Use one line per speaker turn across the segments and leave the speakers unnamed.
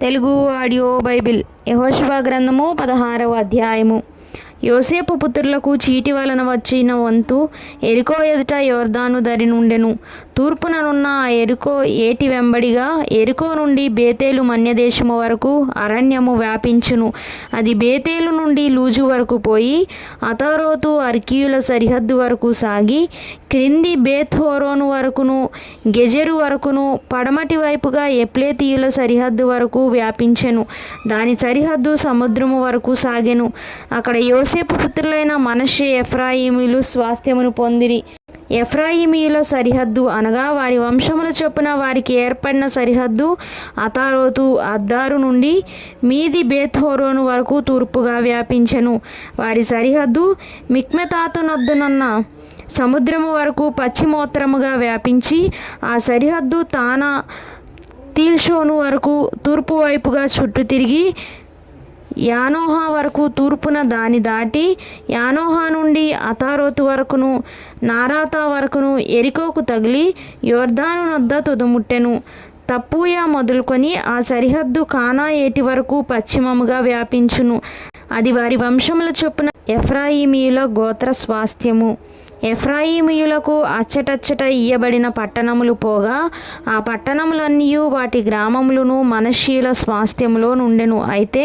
Telugu audio Bible యెహోషువ గ్రంథము 16వ అధ్యాయము. యోసేపు పుత్రులకు చీటి వలన వచ్చిన వంతు ఎరికో ఎదుట యొర్దాను దరి నుండెను. తూర్పుననున్న ఆ ఎరికో ఏటి వెంబడిగా ఎరికో నుండి బేతేలు మన్యదేశము వరకు అరణ్యము వ్యాపించును. అది బేతేలు నుండి లూజు వరకు పోయి అతారోతు అర్కీయుల సరిహద్దు వరకు సాగి క్రింది బేత్ హోరోను వరకును గెజెరు వరకును పడమటి వైపుగా ఎప్లేతీయుల సరిహద్దు వరకు వ్యాపించెను. దాని సరిహద్దు సముద్రము వరకు సాగెను. అక్కడ యోసేపు పుత్రులైన మనష్షే ఎఫ్రాయిమీలు స్వాస్థ్యమును పొందిరి. ఎఫ్రాయిమీయుల సరిహద్దు అనగా వారి వంశముల చొప్పున వారికి ఏర్పడిన సరిహద్దు అతారోతు అద్దారు నుండి మీది బేత్ హోరోను వరకు తూర్పుగా వ్యాపించెను. వారి సరిహద్దు మిక్మెతాతునొద్దనున్న సముద్రము వరకు పశ్చిమోత్తరముగా వ్యాపించి ఆ సరిహద్దు తానా తీల్షోను వరకు తూర్పు వైపుగా చుట్టూ తిరిగి యానోహా వరకు తూర్పున దాని దాటి యానోహా నుండి అతారోతు వరకును నారాతా వరకును ఎరికోకు తగిలి యొర్దాను నొద్ద తుదముట్టెను. తప్పూయా మొదలుకొని ఆ సరిహద్దు కానా ఏటి వరకు పశ్చిమముగా వ్యాపించును. అది వారి వంశముల చొప్పున ఎఫ్రాయిమీయుల గోత్ర స్వాస్థ్యము. ఎఫ్రాయిమీయులకు అచ్చటచ్చట ఇయ్యబడిన పట్టణములు పోగా ఆ పట్టణములన్నీ వాటి గ్రామములను మనష్షీయుల స్వాస్థ్యములో నుండెను. అయితే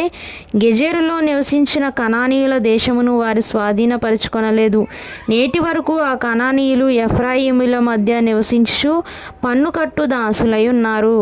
గెజెరులో నివసించిన కనానీయుల దేశమును వారు స్వాధీనపరుచుకొనలేదు. నేటి వరకు ఆ కనానీయులు ఎఫ్రాయిమీయుల మధ్య నివసించుచు పన్నుకట్టు దాసులై ఉన్నారు.